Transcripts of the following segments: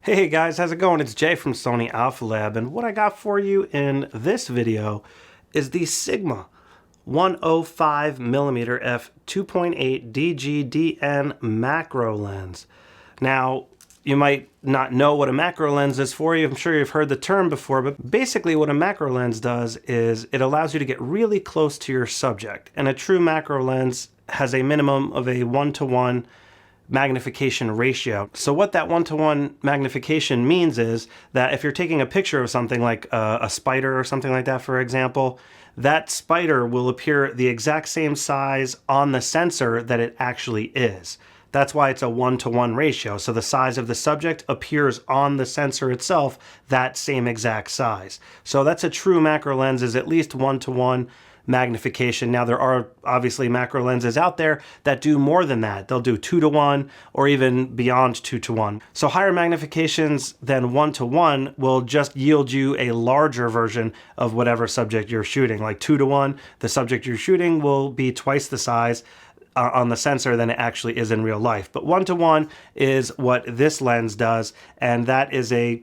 Hey guys, how's it going? It's Jay from Sony Alpha Lab, and what I got for you in this video is the Sigma 105mm f2.8 DGDN macro lens. Now, you might not know what a macro lens is for you. I'm sure you've heard the term before, but basically what a macro lens does is it allows you to get really close to your subject. And a true macro lens has a minimum of a 1:1 magnification ratio. So what that 1:1 magnification means is that if you're taking a picture of something like a spider or something like that, for example, that spider will appear the exact same size on the sensor that it actually is. That's why it's a 1:1 ratio. So the size of the subject appears on the sensor itself that same exact size. So that's a true macro lens, is at least 1:1 magnification. Now, there are obviously macro lenses out there that do more than that. They'll do 2:1 or even beyond 2:1. So higher magnifications than 1:1 will just yield you a larger version of whatever subject you're shooting. Like 2:1, the subject you're shooting will be twice the size on the sensor than it actually is in real life. But 1:1 is what this lens does, and that is a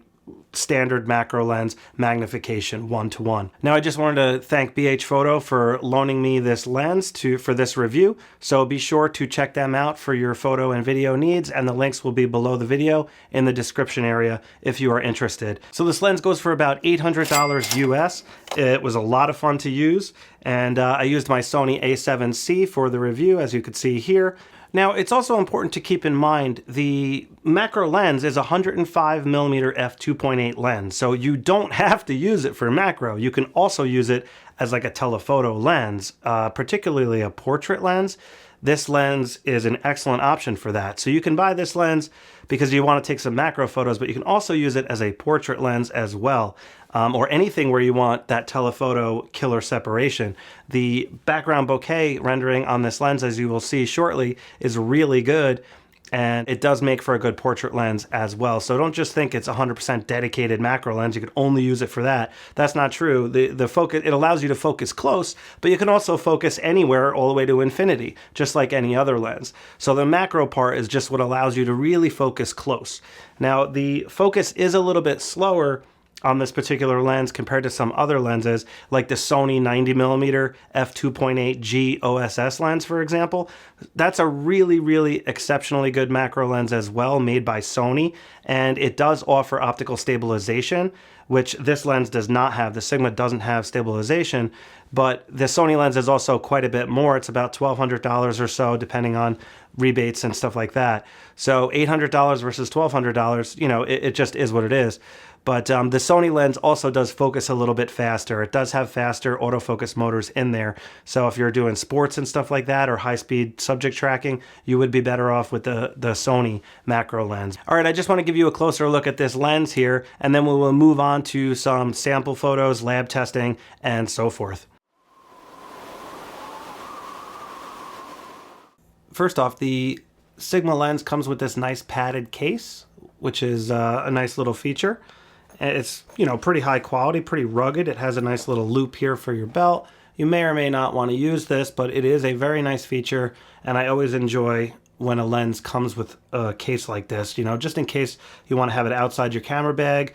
standard macro lens magnification 1:1. Now, I just wanted to thank BH Photo for loaning me this lens for this review. So be sure to check them out for your photo and video needs, and the links will be below the video in the description area if you are interested. So this lens goes for about $800 US. It was a lot of fun to use, and I used my Sony A7C for the review, as you could see here. Now, it's also important to keep in mind the macro lens is a 105mm f2.8 lens, so you don't have to use it for macro. You can also use it as like a telephoto lens, particularly a portrait lens. This lens is an excellent option for that. So you can buy this lens because you want to take some macro photos, but you can also use it as a portrait lens as well, or anything where you want that telephoto killer separation. The background bokeh rendering on this lens, as you will see shortly, is really good, and it does make for a good portrait lens as well. So don't just think it's 100% dedicated macro lens. You can only use it for that. That's not true. The focus, it allows you to focus close, but you can also focus anywhere all the way to infinity, just like any other lens. So the macro part is just what allows you to really focus close. Now, the focus is a little bit slower on this particular lens compared to some other lenses, like the Sony 90mm f2.8 G OSS lens, for example. That's a really, really exceptionally good macro lens as well, made by Sony, and it does offer optical stabilization, which this lens does not have. The Sigma doesn't have stabilization, but the Sony lens is also quite a bit more. It's about $1,200 or so, depending on rebates and stuff like that. So $800 versus $1,200, you know, it just is what it is. But the Sony lens also does focus a little bit faster. It does have faster autofocus motors in there. So if you're doing sports and stuff like that, or high-speed subject tracking, you would be better off with the Sony macro lens. All right, I just want to give you a closer look at this lens here, and then we will move on to some sample photos, lab testing, and so forth. First off, the Sigma lens comes with this nice padded case, which is a nice little feature. It's, you know, pretty high quality, pretty rugged. It has a nice little loop here for your belt. You may or may not want to use this, but it is a very nice feature, and I always enjoy when a lens comes with a case like this, you know, just in case you want to have it outside your camera bag,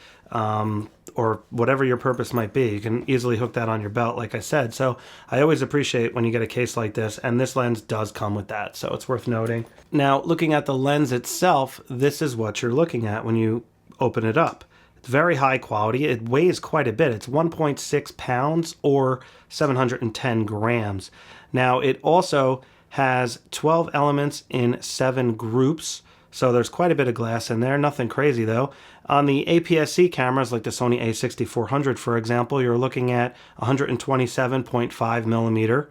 or whatever your purpose might be. You can easily hook that on your belt, like I said. So I always appreciate when you get a case like this, and this lens does come with that, so it's worth noting. Now, looking at the lens itself, this is what you're looking at when you open it up. It's very high quality. It weighs quite a bit. It's 1.6 pounds or 710 grams. Now, it also has 12 elements in 7 groups, so there's quite a bit of glass in there. Nothing crazy, though. On the APS-C cameras, like the Sony a6400, for example, you're looking at 127.5 millimeter,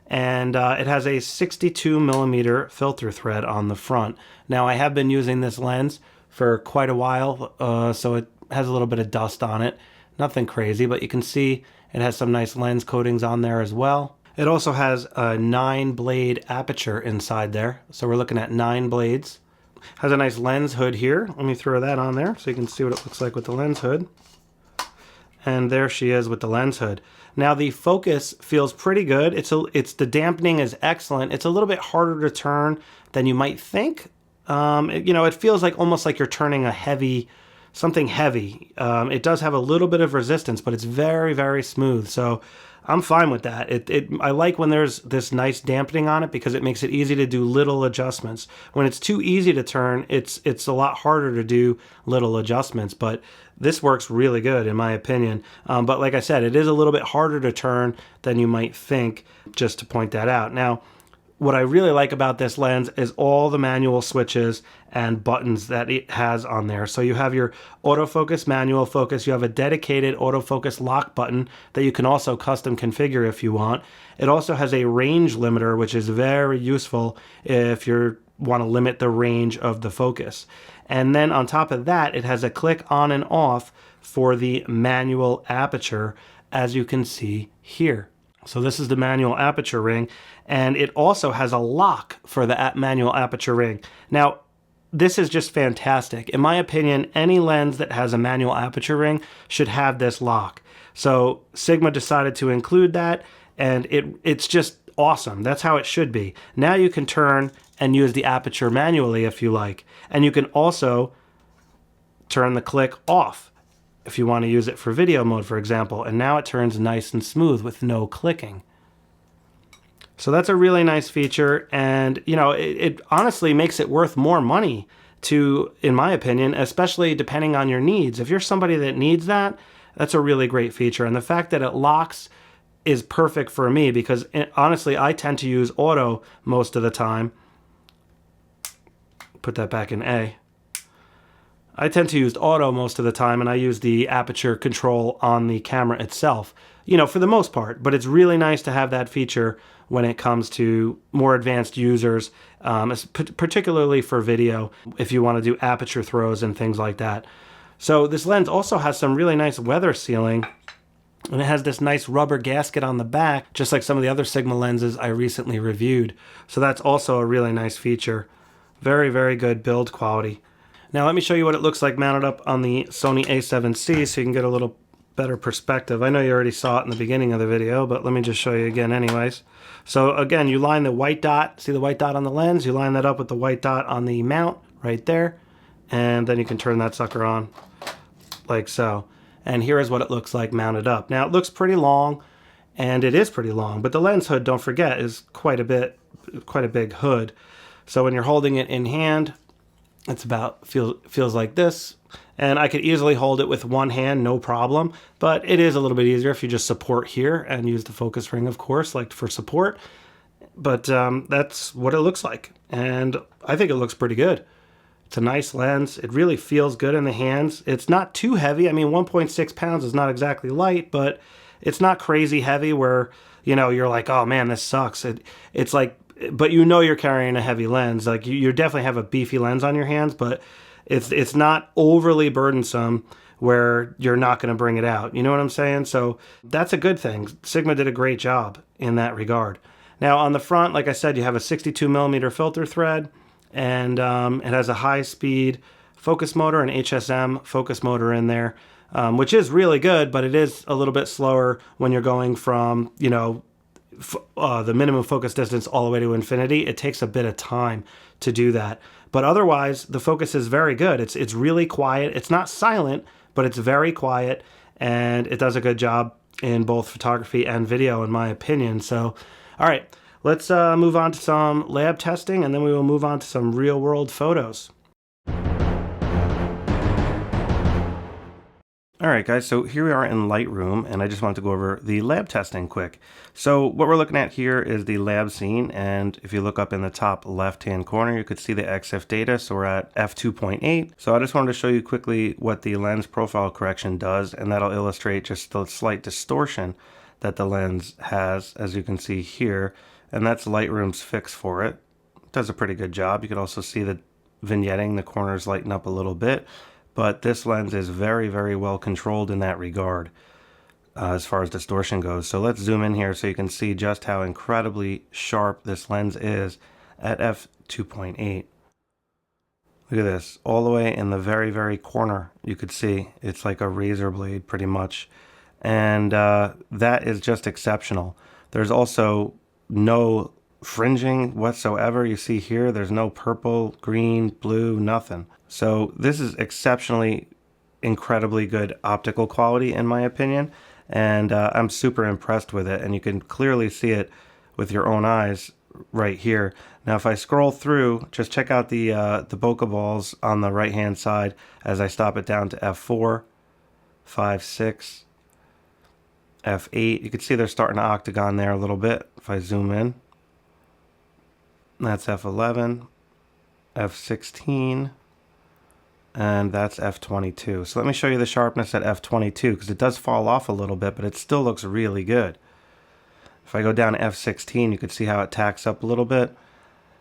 and it has a 62 millimeter filter thread on the front. Now, I have been using this lens for quite a while, so it has a little bit of dust on it. Nothing crazy, but you can see it has some nice lens coatings on there as well. It also has a 9-blade aperture inside there, so we're looking at 9 blades. Has a nice lens hood here. Let me throw that on there so you can see what it looks like with the lens hood. And there she is with the lens hood. Now, the focus feels pretty good. The dampening is excellent. It's a little bit harder to turn than you might think. You know, it feels like almost like you're turning a heavy something heavy. It does have a little bit of resistance, but it's very, very smooth. So I'm fine with that. I like when there's this nice dampening on it because it makes it easy to do little adjustments. When it's too easy to turn, it's a lot harder to do little adjustments, but this works really good in my opinion. But like I said, it is a little bit harder to turn than you might think, just to point that out. Now, what I really like about this lens is all the manual switches and buttons that it has on there. So you have your autofocus, manual focus. You have a dedicated autofocus lock button that you can also custom configure if you want. It also has a range limiter, which is very useful if you want to limit the range of the focus. And then on top of that, it has a click on and off for the manual aperture, as you can see here. So this is the manual aperture ring, and it also has a lock for the manual aperture ring. Now, this is just fantastic. In my opinion, any lens that has a manual aperture ring should have this lock. So Sigma decided to include that, and it's just awesome. That's how it should be. Now you can turn and use the aperture manually if you like. And you can also turn the click off if you want to use it for video mode, for example, and now it turns nice and smooth with no clicking. So that's a really nice feature, and you know, it honestly makes it worth more money to, in my opinion, especially depending on your needs. If you're somebody that needs that, that's a really great feature. And the fact that it locks is perfect for me because honestly, I tend to use auto most of the time. Put that back in A. I tend to use auto most of the time, and I use the aperture control on the camera itself, you know, for the most part. But it's really nice to have that feature when it comes to more advanced users, particularly for video, if you want to do aperture throws and things like that. So this lens also has some really nice weather sealing, and it has this nice rubber gasket on the back, just like some of the other Sigma lenses I recently reviewed. So that's also a really nice feature. Very, very good build quality. Now let me show you what it looks like mounted up on the Sony a7C so you can get a little better perspective. I know you already saw it in the beginning of the video, but let me just show you again anyways. So again, you line the white dot, see the white dot on the lens? You line that up with the white dot on the mount right there, and then you can turn that sucker on like so. And here is what it looks like mounted up. Now it looks pretty long, and it is pretty long, but the lens hood, don't forget, is quite a big hood. So when you're holding it in hand, it's about, feels like this, and I could easily hold it with one hand, no problem, but it is a little bit easier if you just support here and use the focus ring, of course, like for support. But that's what it looks like, and I think it looks pretty good. It's a nice lens. It really feels good in the hands. It's not too heavy. I mean, 1.6 pounds is not exactly light, but it's not crazy heavy where, you know, you're like, oh man, this sucks. It's like, but you know you're carrying a heavy lens. Like you definitely have a beefy lens on your hands, but it's not overly burdensome where you're not going to bring it out. You know what I'm saying? So that's a good thing. Sigma did a great job in that regard. Now on the front, like I said, you have a 62mm filter thread, and it has a high-speed focus motor, an HSM focus motor in there, which is really good, but it is a little bit slower when you're going from, you know, the minimum focus distance all the way to infinity. It takes a bit of time to do that, but otherwise the focus is very good. It's really quiet. It's not silent, but it's very quiet, and it does a good job in both photography and video, in my opinion. So all right, let's move on to some lab testing, and then we will move on to some real world photos. Alright guys, so here we are in Lightroom, and I just wanted to go over the lab testing quick. So what we're looking at here is the lab scene, and if you look up in the top left hand corner, you could see the EXIF data. So we're at f2.8. So I just wanted to show you quickly what the lens profile correction does, and that'll illustrate just the slight distortion that the lens has, as you can see here, and that's Lightroom's fix for it. It does a pretty good job. You can also see the vignetting, the corners lighten up a little bit. But this lens is very, very well controlled in that regard as far as distortion goes. So let's zoom in here so you can see just how incredibly sharp this lens is at f2.8. Look at this, all the way in the very, very corner. You could see it's like a razor blade pretty much. And that is just exceptional. There's also no fringing whatsoever. You see here, there's no purple, green, blue, nothing. So this is exceptionally incredibly good optical quality in my opinion, and I'm super impressed with it, and you can clearly see it with your own eyes right here. Now if I scroll through, just check out the bokeh balls on the right hand side as I stop it down to f4, 5, 6, f8. You can see they're starting to octagon there a little bit. If I zoom in, that's f11, f16, and that's f22. So let me show you the sharpness at f22, because it does fall off a little bit, but it still looks really good. If I go down to f16, you can see how it tacks up a little bit,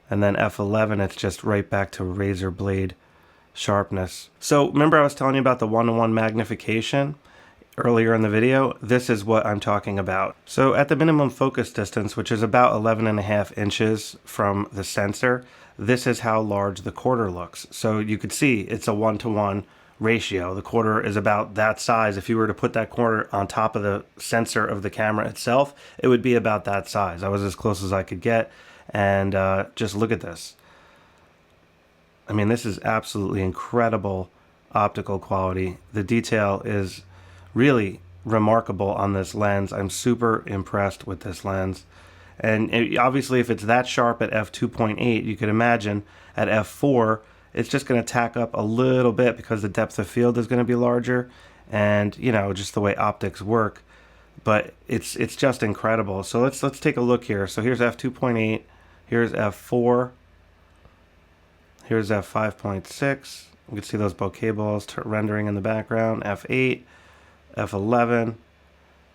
and then f11, it's just right back to razor blade sharpness. So remember I was telling you about the 1-to-1 magnification earlier in the video? This is what I'm talking about. So at the minimum focus distance, which is about 11.5 inches from the sensor, this is how large the quarter looks. So you could see it's a 1-to-1 ratio. The quarter is about that size. If you were to put that quarter on top of the sensor of the camera itself, it would be about that size. I was as close as I could get, and just look at this. I mean, this is absolutely incredible optical quality. The detail is really remarkable on this lens. I'm super impressed with this lens. And obviously if it's that sharp at f2.8, you could imagine at f4, it's just going to tack up a little bit because the depth of field is going to be larger, and you know, just the way optics work. But it's just incredible. So let's take a look here. So here's f2.8, here's f4, here's f5.6. You can see those bokeh balls rendering in the background. f8, f11,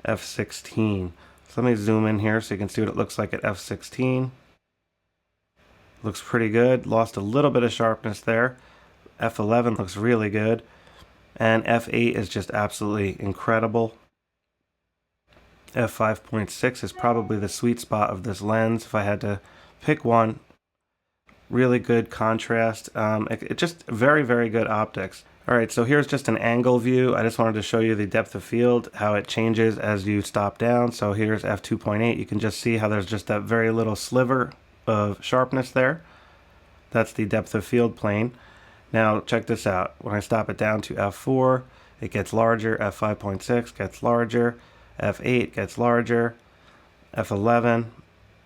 f16. So let me zoom in here so you can see what it looks like at f16. Looks pretty good. Lost a little bit of sharpness there. f11 looks really good. And f8 is just absolutely incredible. f5.6 is probably the sweet spot of this lens if I had to pick one. Really good contrast. It just very, very good optics. Alright, so here's just an angle view. I just wanted to show you the depth of field, how it changes as you stop down. So here's f2.8. You can just see how there's just that very little sliver of sharpness there. That's the depth of field plane. Now check this out. When I stop it down to f4, it gets larger. f5.6 gets larger. f8 gets larger. f11.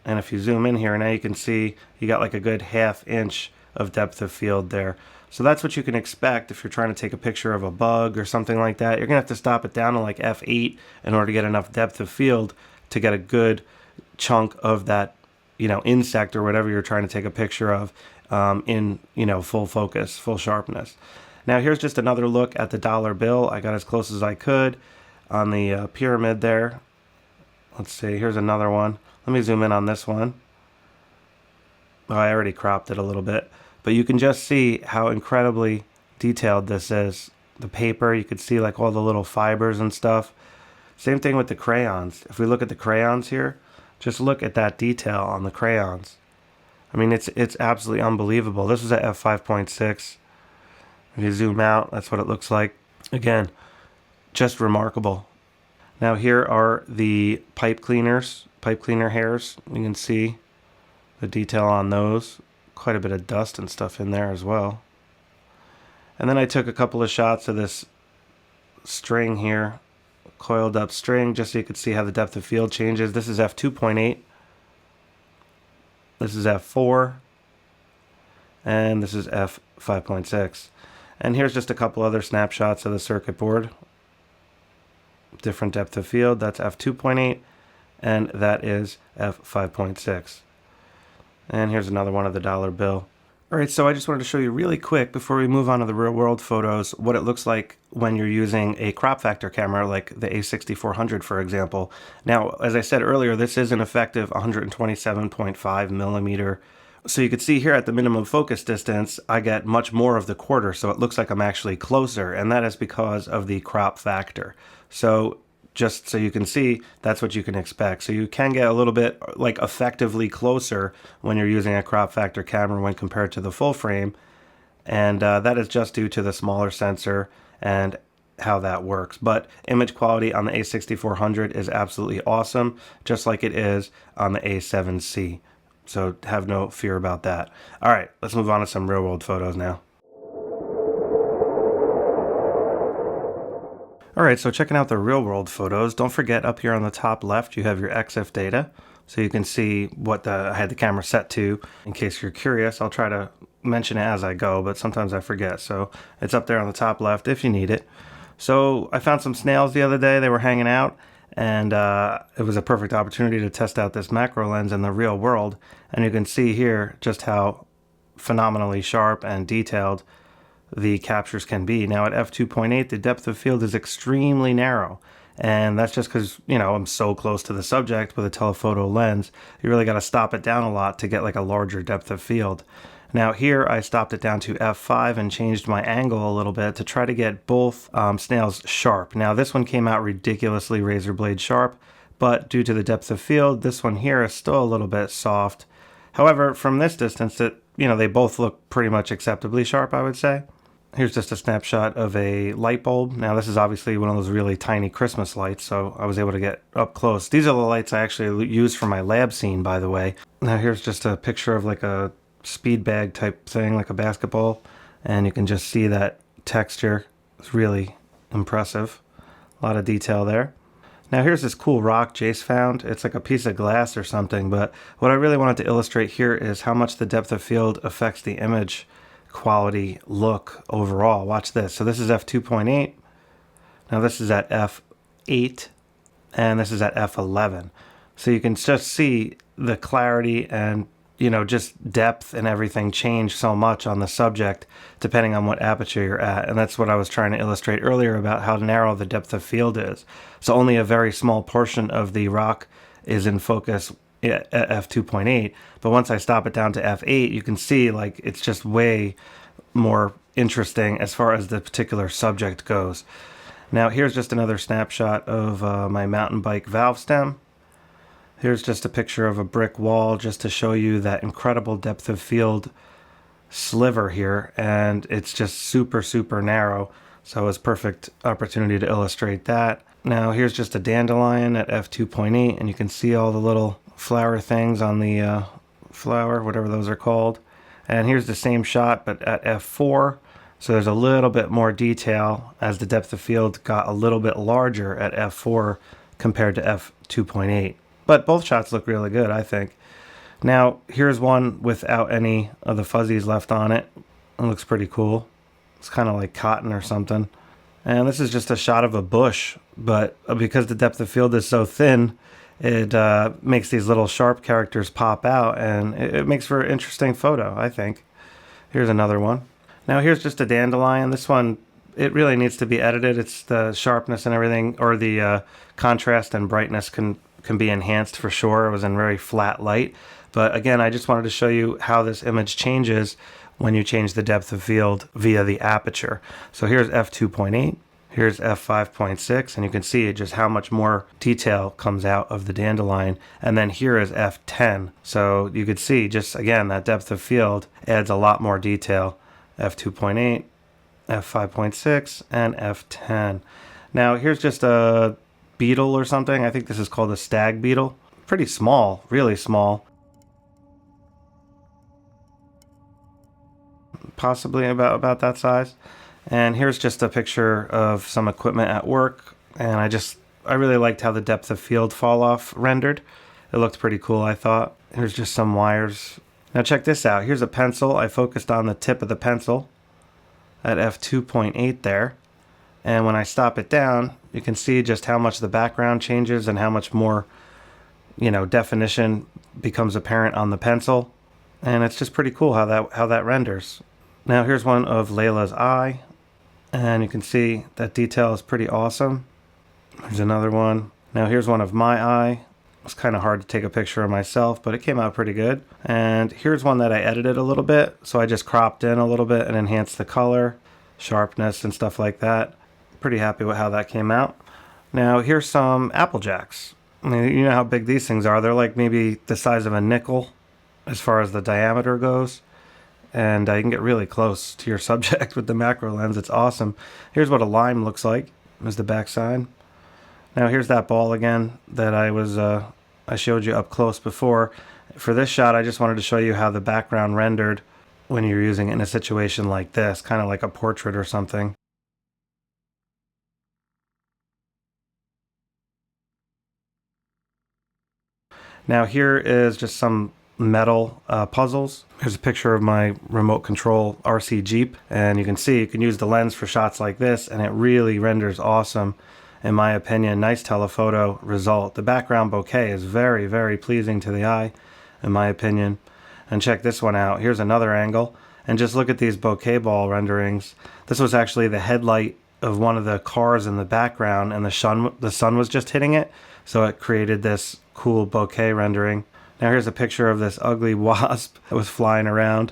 And if you zoom in here, now you can see you got like a good ½ inch of depth of field there. So that's what you can expect if you're trying to take a picture of a bug or something like that. You're going to have to stop it down to like f8 in order to get enough depth of field to get a good chunk of that, you know, insect or whatever you're trying to take a picture of in, you know, full focus, full sharpness. Now here's just another look at the dollar bill. I got as close as I could on the pyramid there. Let's see, here's another one. Let me zoom in on this one. Oh, I already cropped it a little bit. But you can just see how incredibly detailed this is. The paper, you could see like all the little fibers and stuff. Same thing with the crayons. If we look at the crayons here, just look at that detail on the crayons. I mean, it's absolutely unbelievable. This is at f5.6. If you zoom out, that's what it looks like. Again, just remarkable. Now here are the pipe cleaner hairs. You can see the detail on those. Quite a bit of dust and stuff in there as well. And then I took a couple of shots of this string here, coiled up string, just so you could see how the depth of field changes. This is f2.8. This is f4. And this is f5.6. And here's just a couple other snapshots of the circuit board. Different depth of field. That's f2.8. And that is f5.6. And here's another one of the dollar bill. Alright, so I just wanted to show you really quick before we move on to the real world photos what it looks like when you're using a crop factor camera like the A6400, for example. Now, as I said earlier, this is an effective 127.5 millimeter. So you can see here at the minimum focus distance, I get much more of the quarter, so it looks like I'm actually closer, and that is because of the crop factor. So just so you can see, that's what you can expect. So you can get a little bit like effectively closer when you're using a crop factor camera when compared to the full frame. And that is just due to the smaller sensor and how that works. But image quality on the A6400 is absolutely awesome, just like it is on the A7C. So have no fear about that. All right, let's move on to some real world photos now. Alright, so checking out the real world photos, don't forget up here on the top left you have your EXIF data. So you can see what I had the camera set to. In case you're curious, I'll try to mention it as I go, but sometimes I forget. So it's up there on the top left if you need it. So I found some snails the other day, they were hanging out, and it was a perfect opportunity to test out this macro lens in the real world. And you can see here just how phenomenally sharp and detailed the captures can be. Now at f2.8, the depth of field is extremely narrow. And that's just because, you know, I'm so close to the subject with a telephoto lens. You really got to stop it down a lot to get like a larger depth of field. Now here I stopped it down to f5 and changed my angle a little bit to try to get both snails sharp. Now this one came out ridiculously razor blade sharp, but due to the depth of field, this one here is still a little bit soft. However, from this distance, they both look pretty much acceptably sharp, I would say. Here's just a snapshot of a light bulb. Now this is obviously one of those really tiny Christmas lights, so I was able to get up close. These are the lights I actually use for my lab scene, by the way. Now here's just a picture of like a speed bag type thing, like a basketball, and you can just see that texture. It's really impressive. A lot of detail there. Now here's this cool rock Jace found. It's like a piece of glass or something, but what I really wanted to illustrate here is how much the depth of field affects the image quality look overall. Watch this. So this is f2.8. Now this is at f8, and this is at f11. So you can just see the clarity and, you know, just depth and everything change so much on the subject depending on what aperture you're at. And that's what I was trying to illustrate earlier about how narrow the depth of field is. So only a very small portion of the rock is in focus at f2.8, but once I stop it down to f8, you can see like it's just way more interesting as far as the particular subject goes. Now here's just another snapshot of my mountain bike valve stem. Here's just a picture of a brick wall just to show you that incredible depth of field sliver here, and it's just super narrow, so it was perfect opportunity to illustrate that. Now here's just a dandelion at f2.8, and you can see all the little flower things on the flower, whatever those are called. And here's the same shot but at f4, so there's a little bit more detail as the depth of field got a little bit larger at f4 compared to f2.8. But both shots look really good, I think. Now here's one without any of the fuzzies left on it. It looks pretty cool. It's kind of like cotton or something. And this is just a shot of a bush, but because the depth of field is so thin, it makes these little sharp characters pop out, and it makes for an interesting photo, I think. Here's another one. Now here's just a dandelion. This one, it really needs to be edited. It's the sharpness and everything, or the contrast and brightness can be enhanced for sure. It was in very flat light. But again, I just wanted to show you how this image changes when you change the depth of field via the aperture. So here's f2.8. Here's f5.6, and you can see just how much more detail comes out of the dandelion. And then here is f10. So you could see just, again, that depth of field adds a lot more detail. f2.8, f5.6, and f10. Now here's just a beetle or something. I think this is called a stag beetle. Pretty small, really small. Possibly about that size. And here's just a picture of some equipment at work, and I really liked how the depth of field fall off rendered. It looked pretty cool, I thought. Here's just some wires. Now check this out. Here's a pencil. I focused on the tip of the pencil at f2.8 there. And when I stop it down, you can see just how much the background changes and how much more, you know, definition becomes apparent on the pencil. And it's just pretty cool how that renders. Now here's one of Layla's eye, and you can see that detail is pretty awesome. There's another one. Now here's one of my eye. It's kind of hard to take a picture of myself, but it came out pretty good. And here's one that I edited a little bit, so I just cropped in a little bit and enhanced the color, sharpness, and stuff like that. Pretty happy with how that came out. Now here's some Apple Jacks. I mean, you know how big these things are. They're like maybe the size of a nickel as far as the diameter goes. And you can get really close to your subject with the macro lens. It's awesome. Here's what a lime looks like. There's the back side. Now here's that ball again that I showed you up close before. For this shot, I just wanted to show you how the background rendered when you're using it in a situation like this, kind of like a portrait or something. Now here is just some metal puzzles. Here's a picture of my remote control RC Jeep, and you can see you can use the lens for shots like this, and it really renders awesome. In my opinion, nice telephoto result. The background bokeh is very, very pleasing to the eye, in my opinion. And check this one out. Here's another angle, and just look at these bokeh ball renderings. This was actually the headlight of one of the cars in the background, and the sun was just hitting it, so it created this cool bokeh rendering. Now here's a picture of this ugly wasp that was flying around.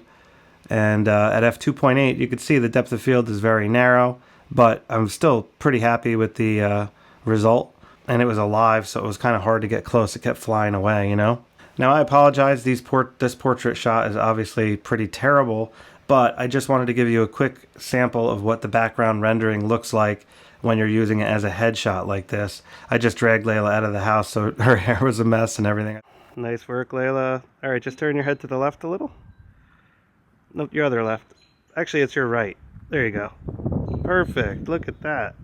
And at f2.8, you can see the depth of field is very narrow, but I'm still pretty happy with the result. And it was alive, so it was kind of hard to get close. It kept flying away, you know? Now I apologize, this portrait shot is obviously pretty terrible, but I just wanted to give you a quick sample of what the background rendering looks like when you're using it as a headshot like this. I just dragged Layla out of the house, so her hair was a mess and everything. Nice work, Layla. All right, just turn your head to the left a little. Nope, your other left. Actually, it's your right. There you go. Perfect. Look at that.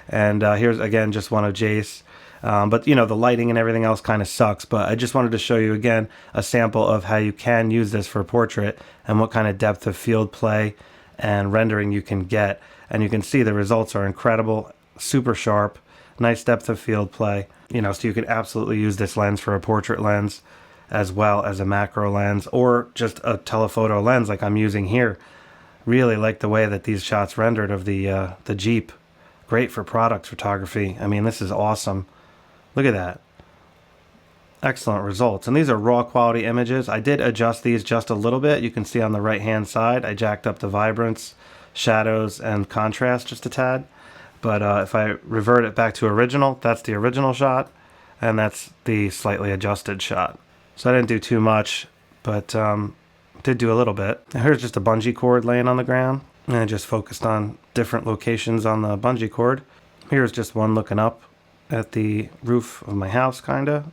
And here's, again, just one of Jace. But, you know, the lighting and everything else kind of sucks. But I just wanted to show you, again, a sample of how you can use this for a portrait and what kind of depth of field play and rendering you can get. And you can see the results are incredible, super sharp, nice depth of field play. You know, so you could absolutely use this lens for a portrait lens as well as a macro lens or just a telephoto lens like I'm using here. Really like the way that these shots rendered of the Jeep. Great for product photography. I mean, this is awesome. Look at that. Excellent results. And these are raw quality images. I did adjust these just a little bit. You can see on the right hand side, I jacked up the vibrance, shadows, and contrast just a tad. But if I revert it back to original, that's the original shot, and that's the slightly adjusted shot. So I didn't do too much, but did do a little bit. Now here's just a bungee cord laying on the ground, and I just focused on different locations on the bungee cord. Here's just one looking up at the roof of my house, kinda.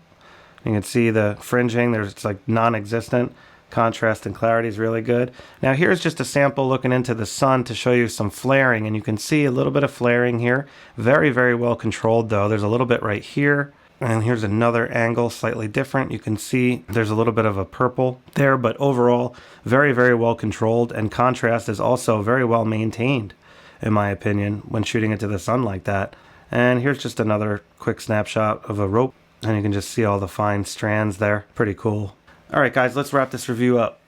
You can see the fringing, it's like non-existent. Contrast and clarity is really good. Now here's just a sample looking into the sun to show you some flaring, and you can see a little bit of flaring here. Very, very well controlled though. There's a little bit right here, and here's another angle slightly different. You can see there's a little bit of a purple there, but overall very, very well controlled, and contrast is also very well maintained in my opinion when shooting into the sun like that. And here's just another quick snapshot of a rope, and you can just see all the fine strands there. Pretty cool. All right, guys, let's wrap this review up.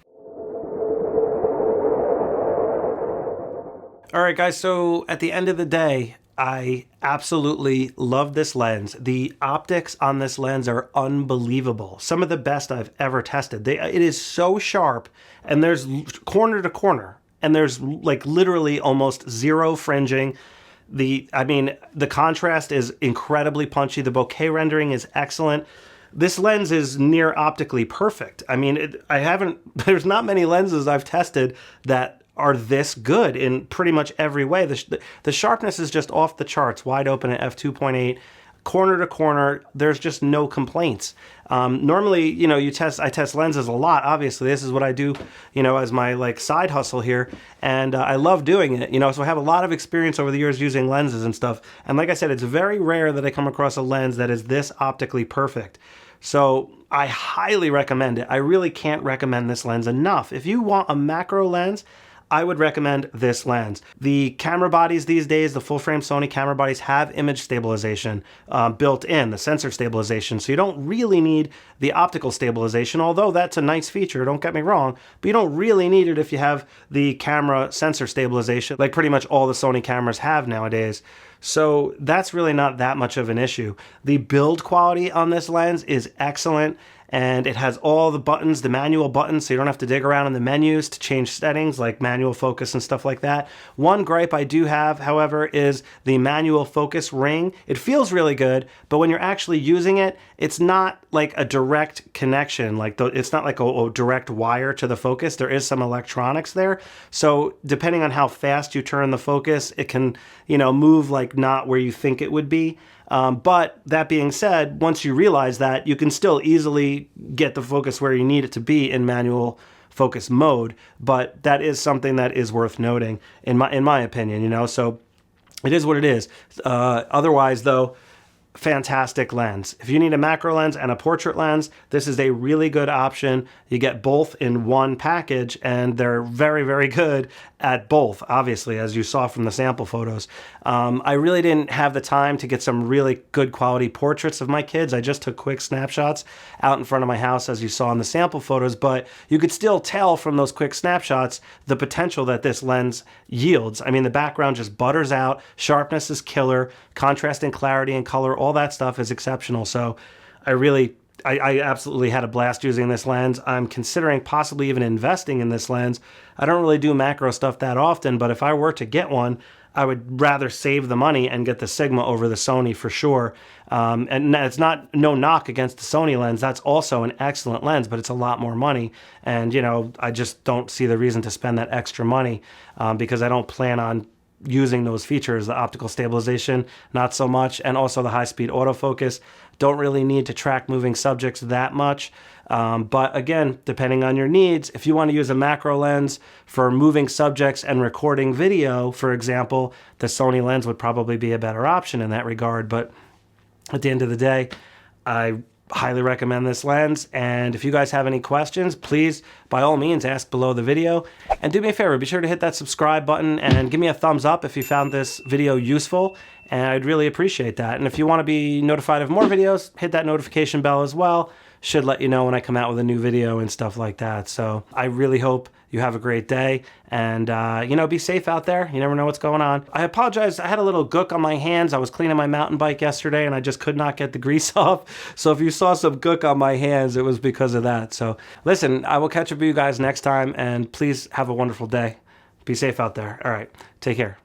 All right, guys, so at the end of the day, I absolutely love this lens. The optics on this lens are unbelievable. Some of the best I've ever tested. It is so sharp, and there's corner to corner, and there's like literally almost zero fringing. The contrast is incredibly punchy. The bokeh rendering is excellent. This lens is near optically perfect. I mean, there's not many lenses I've tested that are this good in pretty much every way. The sharpness is just off the charts, wide open at f2.8, corner to corner. There's just no complaints. Normally, you know, I test lenses a lot. Obviously, this is what I do, you know, as my like side hustle here, and I love doing it. You know, so I have a lot of experience over the years using lenses and stuff. And like I said, it's very rare that I come across a lens that is this optically perfect. So I highly recommend it. I really can't recommend this lens enough. If you want a macro lens, I would recommend this lens. The camera bodies these days, the full frame Sony camera bodies have image stabilization built in, the sensor stabilization. So you don't really need the optical stabilization, although that's a nice feature, don't get me wrong, but you don't really need it if you have the camera sensor stabilization, like pretty much all the Sony cameras have nowadays. So that's really not that much of an issue. The build quality on this lens is excellent, and it has all the buttons, the manual buttons, so you don't have to dig around in the menus to change settings like manual focus and stuff like that. One gripe I do have, however, is the manual focus ring. It feels really good, but when you're actually using it, it's not like a direct connection. It's not like a direct wire to the focus. There is some electronics there. So depending on how fast you turn the focus, it can, you know, move like not where you think it would be. But that being said, once you realize that, you can still easily get the focus where you need it to be in manual focus mode. But that is something that is worth noting in my opinion, you know, so it is what it is. Otherwise though, fantastic lens. If you need a macro lens and a portrait lens, this is a really good option. You get both in one package, and they're very, very good at both, obviously, as you saw from the sample photos. I really didn't have the time to get some really good quality portraits of my kids. I just took quick snapshots out in front of my house, as you saw in the sample photos, but you could still tell from those quick snapshots the potential that this lens yields. I mean, the background just butters out, sharpness is killer, contrast and clarity and color, all that stuff is exceptional. So I absolutely had a blast using this lens. I'm considering possibly even investing in this lens. I don't really do macro stuff that often, but if I were to get one, I would rather save the money and get the Sigma over the Sony for sure. And it's not no knock against the Sony lens. That's also an excellent lens, but it's a lot more money. And, you know, I just don't see the reason to spend that extra money because I don't plan on using those features. The optical stabilization, not so much, and also the high-speed autofocus. Don't really need to track moving subjects that much. But again, depending on your needs, if you want to use a macro lens for moving subjects and recording video, for example, the Sony lens would probably be a better option in that regard. But at the end of the day, I highly recommend this lens. And if you guys have any questions, please, by all means, ask below the video. And do me a favor, be sure to hit that subscribe button and give me a thumbs up if you found this video useful. And I'd really appreciate that. And if you want to be notified of more videos, hit that notification bell as well. Should let you know when I come out with a new video and stuff like that. So I really hope you have a great day, and you know, be safe out there. You never know what's going on. I apologize, I had a little gook on my hands. I was cleaning my mountain bike yesterday and I just could not get the grease off. So if you saw some gook on my hands, it was because of that. So listen, I will catch up with you guys next time, and please have a wonderful day. Be safe out there. All right, take care.